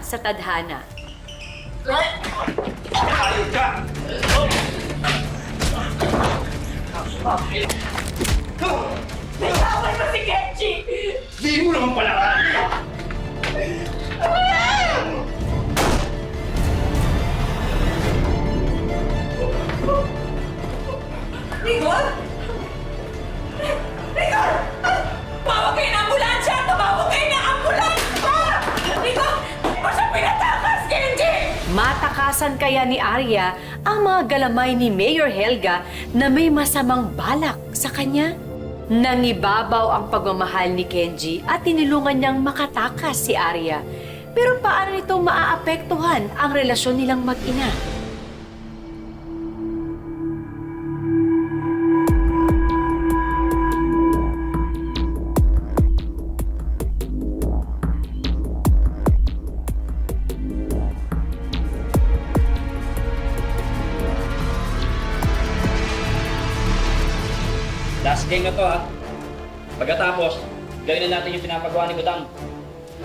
sa tadhana. Nagkawal mo si Kenji! Di mo naman pala! Rigor! Rigor! Tumawag kayo ng ambulansya! Tumawag kayo ng ambulansya! Rigor! Hindi mo siya pinatakas, Kenji! Matakasan kaya ni Arya ang mga galamay ni Mayor Helga na may masamang balak sa kanya? Nangibabaw ang pagmamahal ni Kenji at tinulungan niyang makatakas si Arya. Pero paano nito maaapektuhan ang relasyon nilang mag-ina? Last game na to ha. Pagkatapos, gawin na natin yung pinapagawa ni Budang.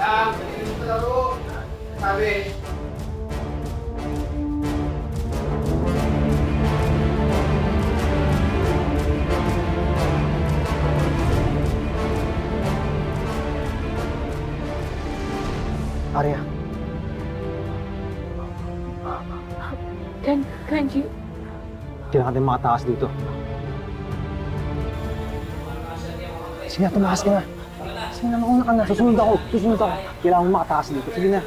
Lang, ganyan mo laro. Sabi. Arya, Kenji? kailangan natin makataas dito. Sige na, tumakas ka na. Sige na, mauna ka na. Susunod ako. Kailangan mo makataas dito. Sige na.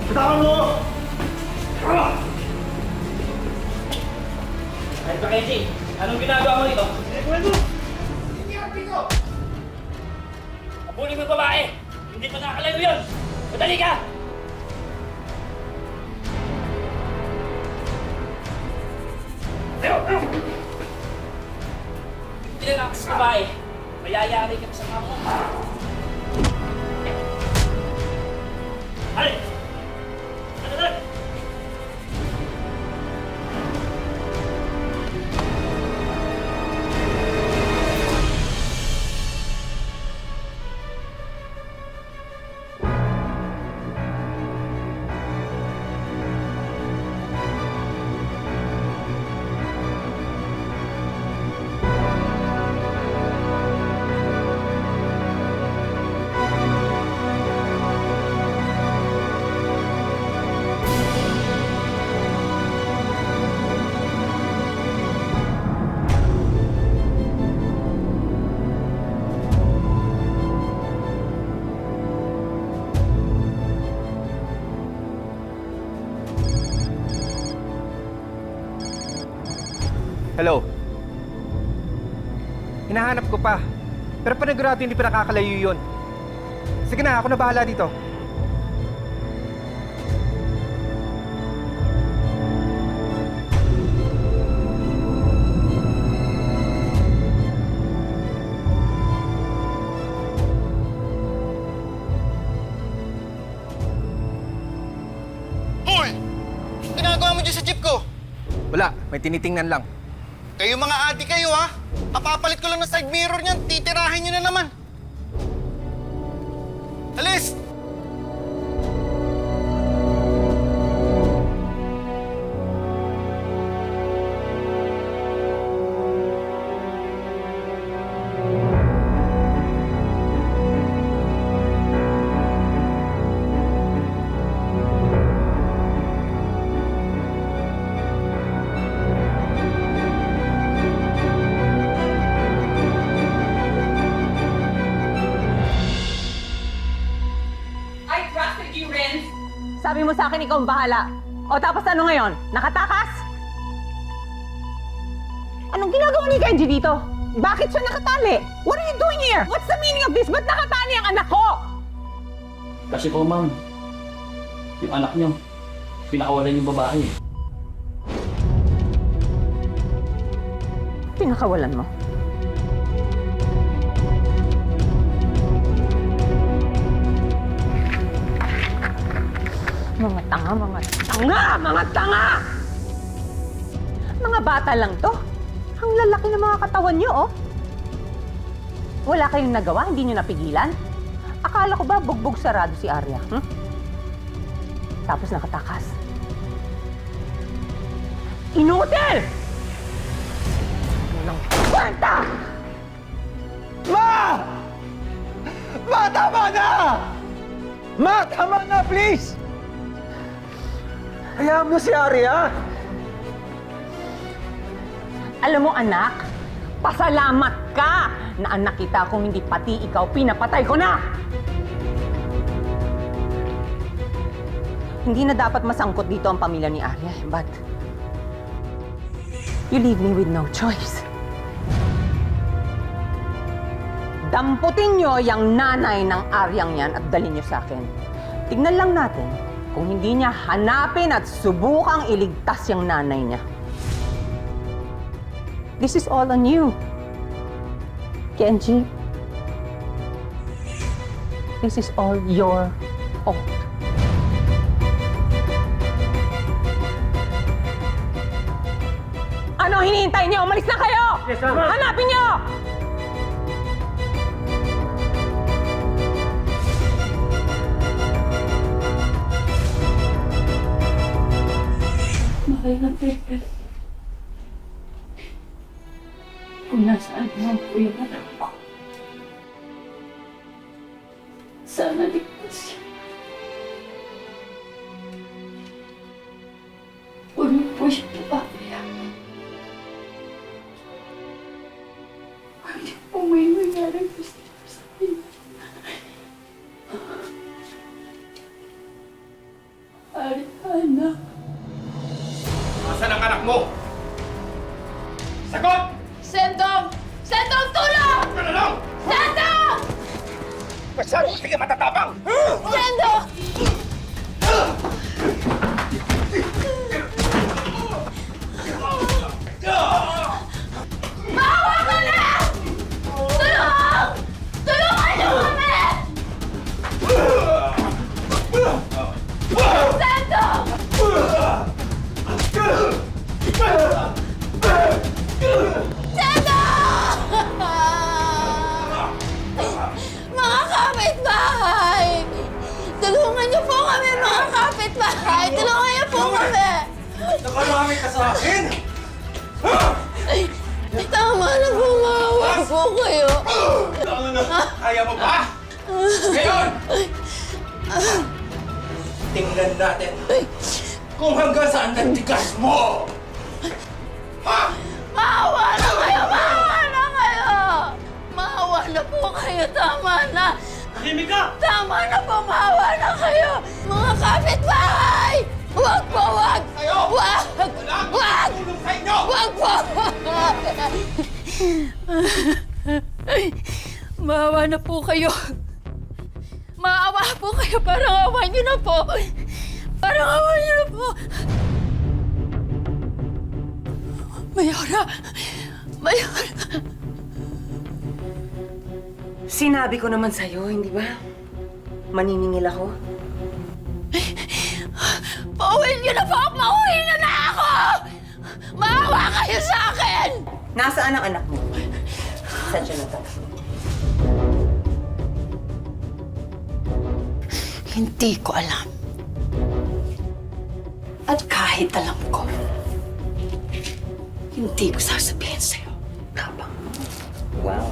Bitawan mo! Ay, Kenji, anong ginagawa mo dito? Kwento! Hindi ka dito! Abulin mo yung babae! Hindi pa nakakalayo yun! Madali ka! Hindi na lang sa babae. Mayayari ka sa mga mo. Hali! Ano na? Hello? Hinahanap ko pa. Pero panigurado hindi pa nakakalayo yun. Sige na, ako na bahala dito. Hoy! Ginagawa mo dyan sa jeep ko? Wala, may tinitingnan lang. Kayo mga adik kayo ha? Kapapalit ko lang ng side mirror niyan, titirahin nyo na naman. Alis! Sabi mo sa akin ikaw ang bahala. O tapos ano ngayon? Nakatakas? Anong ginagawa ni Kenji dito? Bakit siya nakatali? What are you doing here? What's the meaning of this? Ba't nakatali ang anak ko? Kasi po, ma'am, yung anak niyo, pinakawalan yung babae. Pinakawalan mo. Mga tanga, mga tanga, mga tanga! Mga bata lang to. Ang lalaki ng mga katawan nyo, oh. Wala kayong nagawa, hindi nyo napigilan? Akala ko ba bugbog sarado si Arya, Tapos nakatakas. Inutil! Walang kwenta! Ma! Ma, tama na! Ma, tama na, please! Hayaan mo si Arya! Alam mo, anak, pasalamat ka na anak kita kung hindi pati ikaw pinapatay ko na! Hindi na dapat masangkot dito ang pamilya ni Arya, but you leave me with no choice. Damputin nyo yung nanay ng Aryang yan at dalhin nyo sa akin. Tignan lang natin kung hindi niya hanapin at subukang iligtas yung nanay niya. This is all on you, Kenji. This is all your fault. Ano hinihintay niyo? Umalis na kayo! Yes, ma'am. Hanapin niyo! Mahal na Pepe. Kung nasaan naman po yung anak ko. Sana ligtas siya. Huwag niyo po siya papabayaan. Huwag niyo po may mangyari gusto sa akin. Ariana. Asan ang anak mo? Sagot! Sendong! Sendong, tulong! Ano lang? Sendong! Masyado sige matatapang! Sendong! Maawa ka na! Tulong! Tulungan niyo kami! Sendong! Mga kapitbahay! Tulungan niyo po kami, mga kapitbahay! Tulungan niyo po kami! Nakarami ka sa akin! Tama na po, maawa po kayo. Ano na? Kaya mo ba? Ngayon! Tingnan natin kung hanggang saan natigas mo! Ha? Maawa na kayo! Maawa na kayo! Maawa na po kayo! Tama na! Tahimik ka! Tama na po! Maawa na kayo! Mga kapitbahay! Huwag po! Huwag! Kayo! Huwag! Wala akong Huwag! tulong sa inyo! Huwag po! Maawa na po kayo. Maawa po kayo. Parang awa niyo na po. Parang awa niyo na po. Mayora! Mayora! Sinabi ko naman sa'yo, hindi ba? Maniningil ako. Pauwiin niyo na po! Mauwi na na ako! Maawa kayo sa akin! Nasaan ang anak mo? Saan siya nagtatakbo? Hindi ko alam. At kahit alam ko, hindi ko sasabihin sa'yo. Tapang. Wow.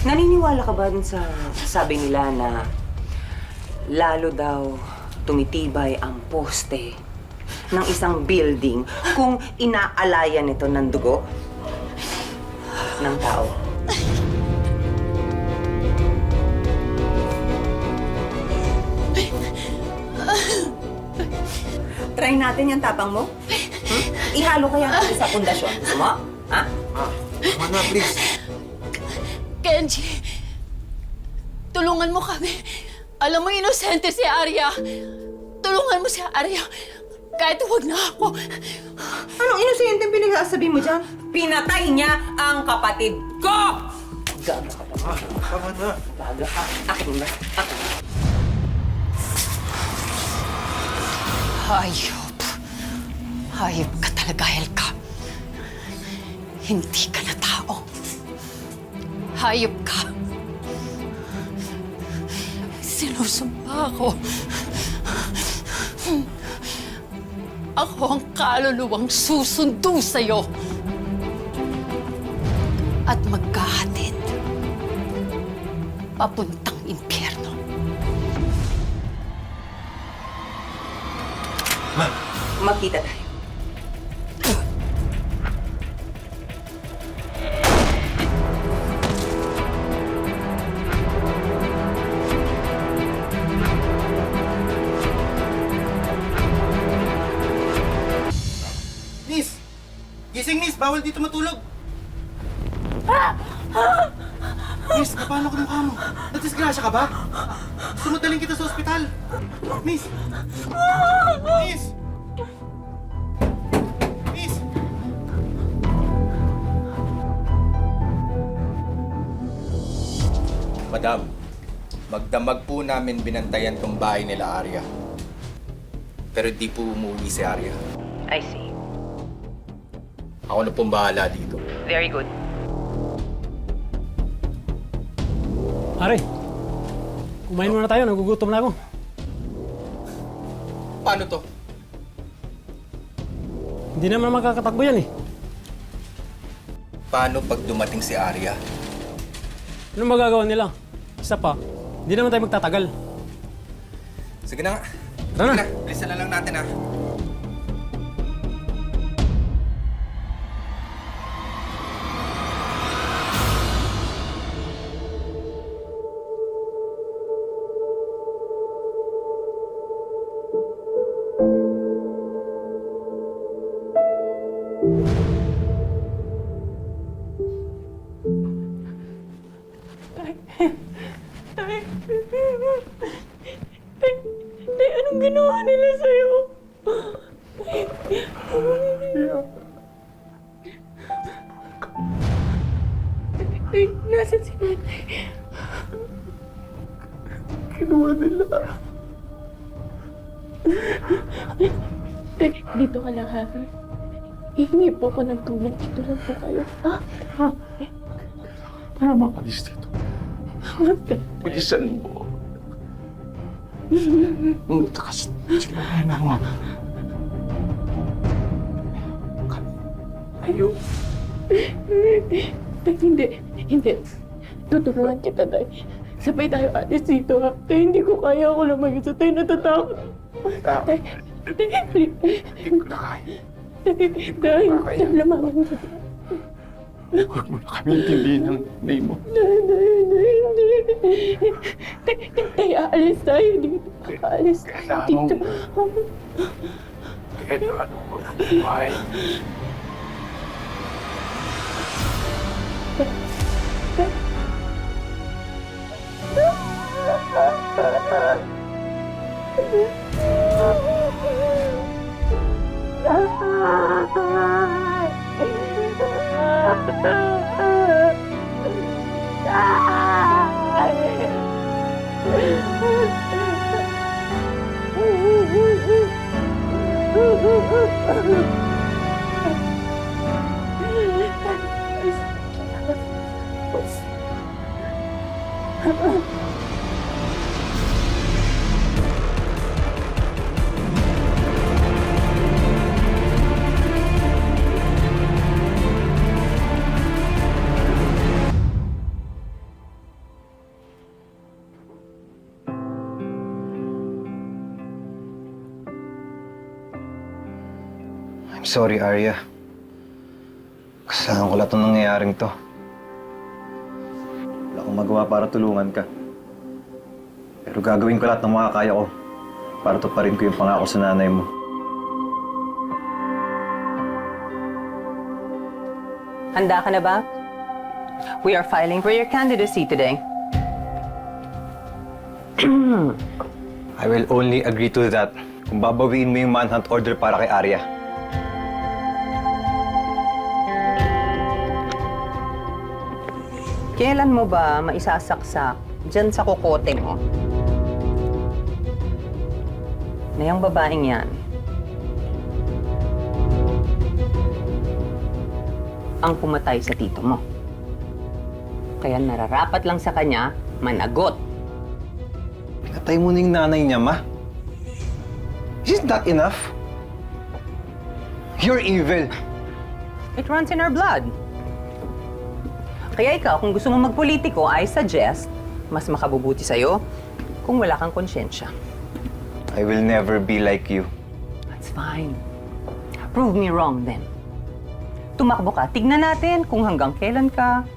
Naniniwala ka ba dun sa sabi nila na lalo daw tumitibay ang poste ng isang building kung inaalayan nito ng dugo ng tao? Try natin yung tapang mo. Ihalo kaya natin sa pundasyon. Gusto mo? Ha? Mana, please. Kenji, tulungan mo kami. Alam mo, inosente si Arya. Tulungan mo si Arya. Kahit huwag na ako. Anong inosente ang pinagsasabi mo dyan? Pinatay niya ang kapatid ko! Gaga ka pa. Gaga ka. Akin ba? Akin. Hayop. Hayop ka talaga, Helga. Hindi ka na tao. Hayop ka. Sinusumpa ako. Ako ang kaluluwang susundo sa'yo. At magkahatid. Papuntang impyerno. Magkita tayo. Miss! Gising, miss! Bawal dito matulog! Miss, paano ka mukha mo? Nadisgrasya ka ba? Gusto mo dalhin kita sa ospital? Miss! Miss! Miss! Madam, magdamag po namin binantayan tong bahay nila Arya. Pero di po umuwi si Arya. I see. Ako na pong bahala dito. Very good. Are, kumain muna tayo. Nagugutom na ako. Paano to? Hindi naman makakatakbo yan eh. Paano pag dumating si Arya? Anong magagawa nila? Isa pa, hindi naman tayo magtatagal. Sige na nga. Tara na. Sige na, bilisan na lang natin ha. Tay, anong ginawa nila sa'yo? Tay, nasan si nanay? Ginawa nila. Tay, dito ka lang, ha? Hihingi po ako ng tulong. Dito lang po kayo. Ha? Para makalis dito. Bilisan mo. Takas sila na mo. Ayaw. Tay, hindi. Tutulungan kita, Tay. Sabay tayo alis dito, ha? Tay, hindi ko kaya ako lang mag-isa. Tay, natatakot. Tay, please. Hindi ko na kaya. Tay, lamaman mo. Huwag mo na kami intindihin ng nanay mo. Tay, aalis tayo dito. Aalis tayo dito. Kahit ano mo buhay. I'm sorry, Arya. Kasalanan ko lahat ng nangyayaring to. Wala akong magawa para tulungan ka. Pero gagawin ko lahat ng makakaya ko para tuparin ko yung pangako sa nanay mo. Handa ka na ba? We are filing for your candidacy today. I will only agree to that kung babawiin mo yung manhunt order para kay Arya. Kailan mo ba maisasaksak dyan sa kokote mo? Na yung babaeng yan, ang pumatay sa tito mo. Kaya nararapat lang sa kanya, managot. Pinatay mo na yung nanay niya, Ma. Isn't that enough? You're evil. It runs in our blood. Kaya ikaw, kung gusto mo magpolitiko, I suggest, mas makabubuti sa'yo kung wala kang konsyensya. I will never be like you. That's fine. Prove me wrong then. Tumakbo ka, tignan natin kung hanggang kailan ka...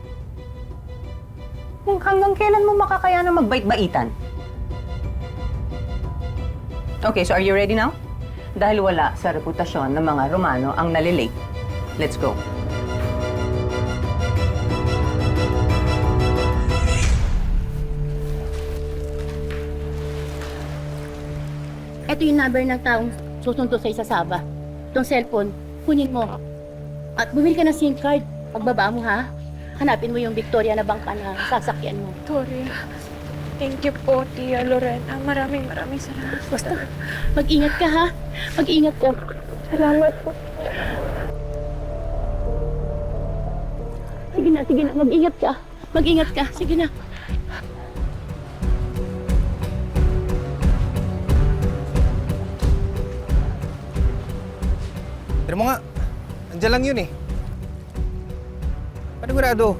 Kung hanggang kailan mo makakayanan magbait-baitan. Okay, so are you ready now? Dahil wala sa reputasyon ng mga Romano ang nalilate. Let's go. Ito yung number ng taong susunod sa isasaba. Itong cellphone, kunin mo. At bumili ka ng SIM card. Pagbaba mo, ha? Hanapin mo yung Victoria na bangka na sasakyan mo. Victoria, thank you po, Tia Lorena. Maraming salamat. Basta, mag-ingat ka, ha? Mag-ingat ka. Salamat po. Sige na. Mag-ingat ka. Mag-ingat ka. Sige na. Pero mo nga, andyan lang yun eh. Panigurado.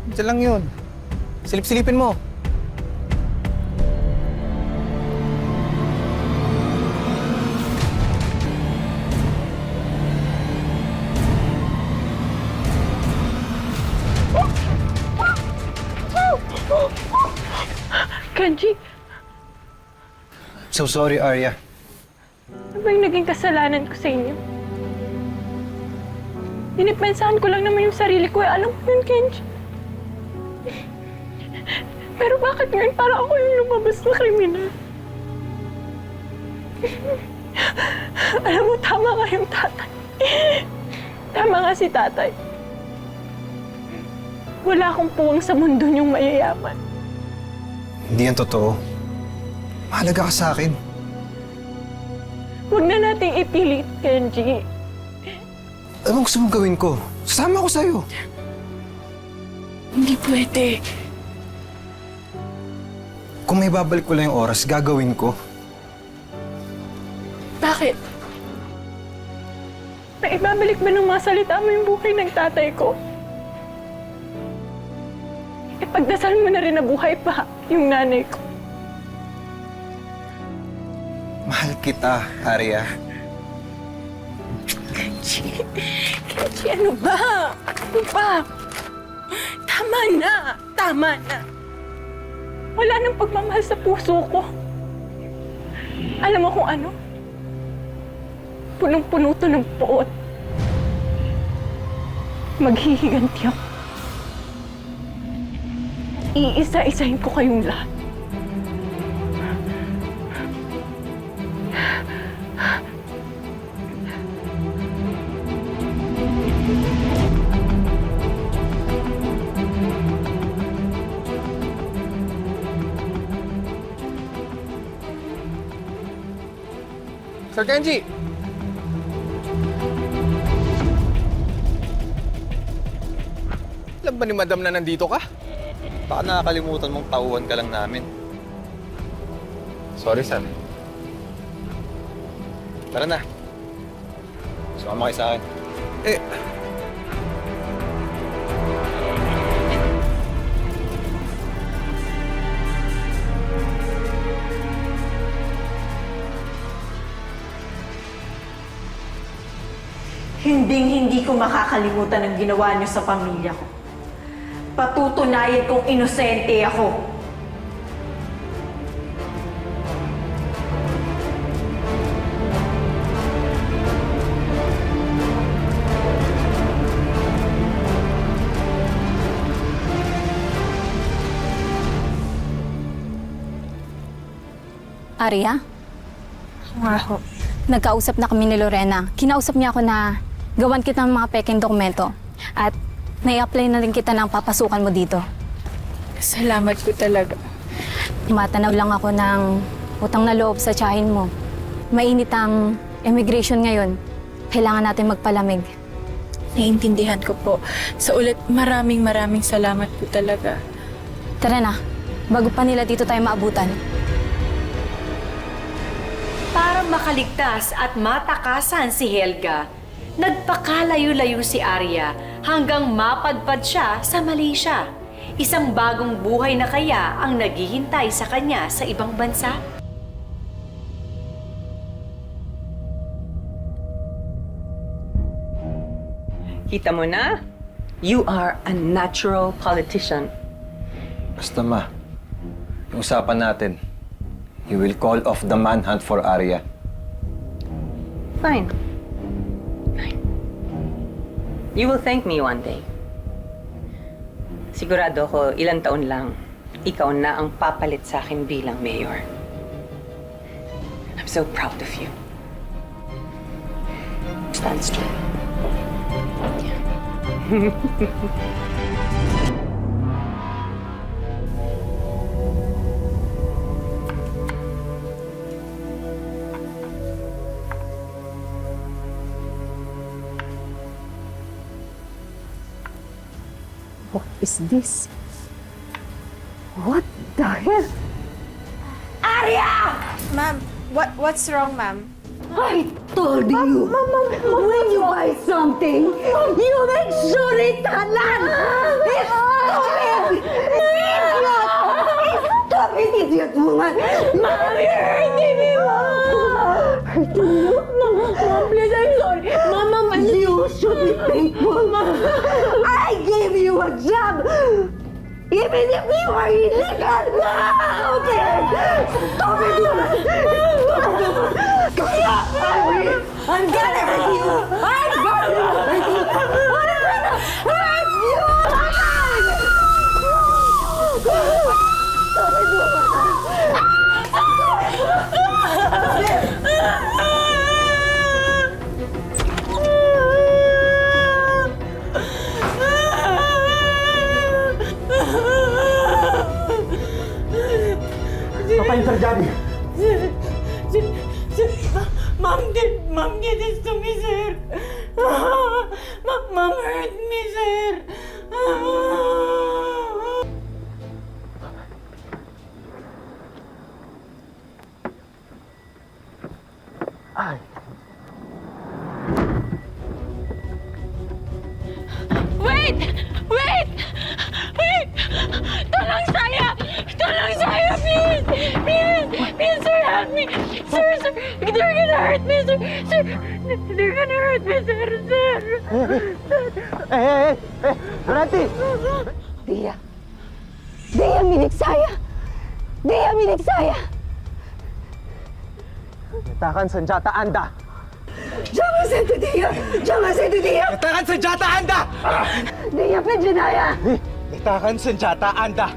Andyan lang yun. Silip-silipin mo. Kenji, So sorry, Arya. ano ba yung naging kasalanan ko sa inyo? Dinipensahan ko lang naman yung sarili ko. Alam ko yun, Kenji. Pero bakit ngayon parang ako yung lumabas na kriminal? Alam mo, tama nga yung tatay. Tama nga si tatay. Wala akong puwang sa mundo niyong mayayaman. Hindi yan totoo. Mahalaga ka sa akin. Huwag na nating ipilit, Kenji. Anong gusto mong gawin ko? Sasama ko sa'yo. Hindi pwede. Kung may babalik ko lang yung oras, gagawin ko. Bakit? May ibabalik ba ng mga salita mo yung buhay ng tatay ko? Ipagdasal mo na rin na buhay pa yung nanay ko. Mahal kita, Arya. Kenji, ano ba? Ano ba? Tama na! Tama na! Wala nang pagmamahal sa puso ko. Alam mo kung ano? Punong-puno to ng poot. Maghihiganti ako. Iisa-isahin ko kayong lahat. Sir Kenji! Alam ba ni Madam na nandito ka? Baka nakakalimutan mong tauhan ka lang namin. Sorry, Sam. Tara na. Sumama kayo sa akin. Eh, Hinding-hindi ko makakalimutan ang ginawa niyo sa pamilya ko. Patutunayan kong inosente ako. Arya, Nga ho. nagkausap na kami ni Lorena. Kinausap niya ako na gawan kita ng mga peking dokumento. At nai-apply na rin kita ng papasukan mo dito. Salamat po talaga. Matanaw lang ako ng utang na loob sa tiyahin mo. Mainit ang immigration ngayon. Kailangan natin magpalamig. Naiintindihan ko po. Sa ulit, maraming salamat po talaga. Tara na, bago pa nila dito tayo maabutan. Para makaligtas at matakasan si Helga, nagpakalayo-layo si Arya hanggang mapadpad siya sa Malaysia. Isang bagong buhay na kaya ang naghihintay sa kanya sa ibang bansa? Kita mo na? You are a natural politician. Basta ma, yung usapan natin, you will call off the manhunt for Arya. Fine. Fine. You will thank me one day. Sigurado ko, ilang taon lang, ikaw na ang papalit sa akin bilang mayor. I'm so proud of you. Stand strong. What is this? What the hell? Ma'am, what's wrong, ma'am? I told you, when you buy something, you make sure it's halal. It's stupid! Idiot! Stupid idiot woman! Mom, you're hurting me, Mom! Hurting you? Mom, please, I'm sorry. Mama, you should be thankful. I gave you a job. Even if you are illegal! Okay! Stupid woman! I'm gonna hurt you! I'm gonna hurt you! I'm gonna hurt you! Apa yang terjadi? Mom did this to me, sir. Mom hurt me, sir. Ay, Wait! Wait! Wait! Tulong saya! Tulong saya, please! Please! Please, sir, help me! Sir! They're gonna hurt me, sir! Sir! They're gonna hurt me, sir! berhenti! Dia! Dia milik saya! Dia milik saya! Letakkan senjata Anda! Jangan sentuh dia! Jangan sentuh dia! Letakkan senjata Anda! Dia penjenayah! Letakkan senjata Anda!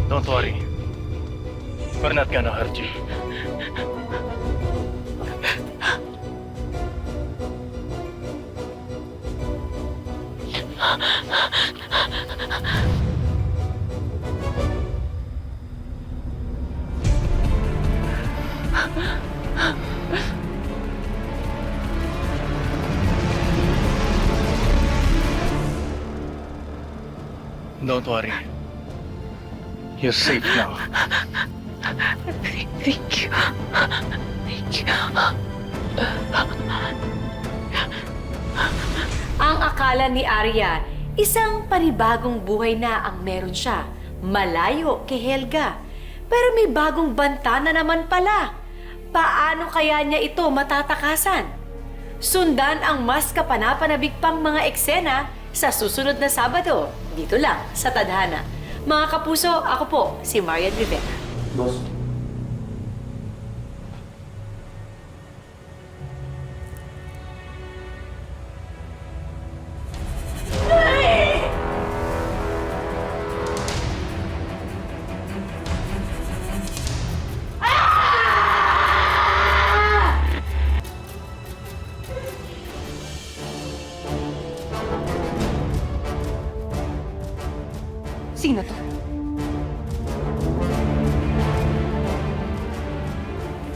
Don't worry. We're not gonna hurt you. Don't worry. You're safe now. Thank you. Thank you. Ang akala ni Arya, isang panibagong buhay na ang meron siya, malayo kay Helga. Pero may bagong banta na naman pala. Paano kaya niya ito matatakasan? Sundan ang mas kapanapanabik pang mga eksena sa susunod na Sabado, dito lang sa Tadhana. Mga kapuso, ako po si Marian Rivera. Boss,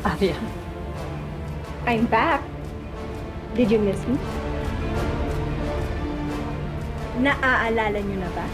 Arya. I'm back. Did you miss me? Naaalala niyo na ba?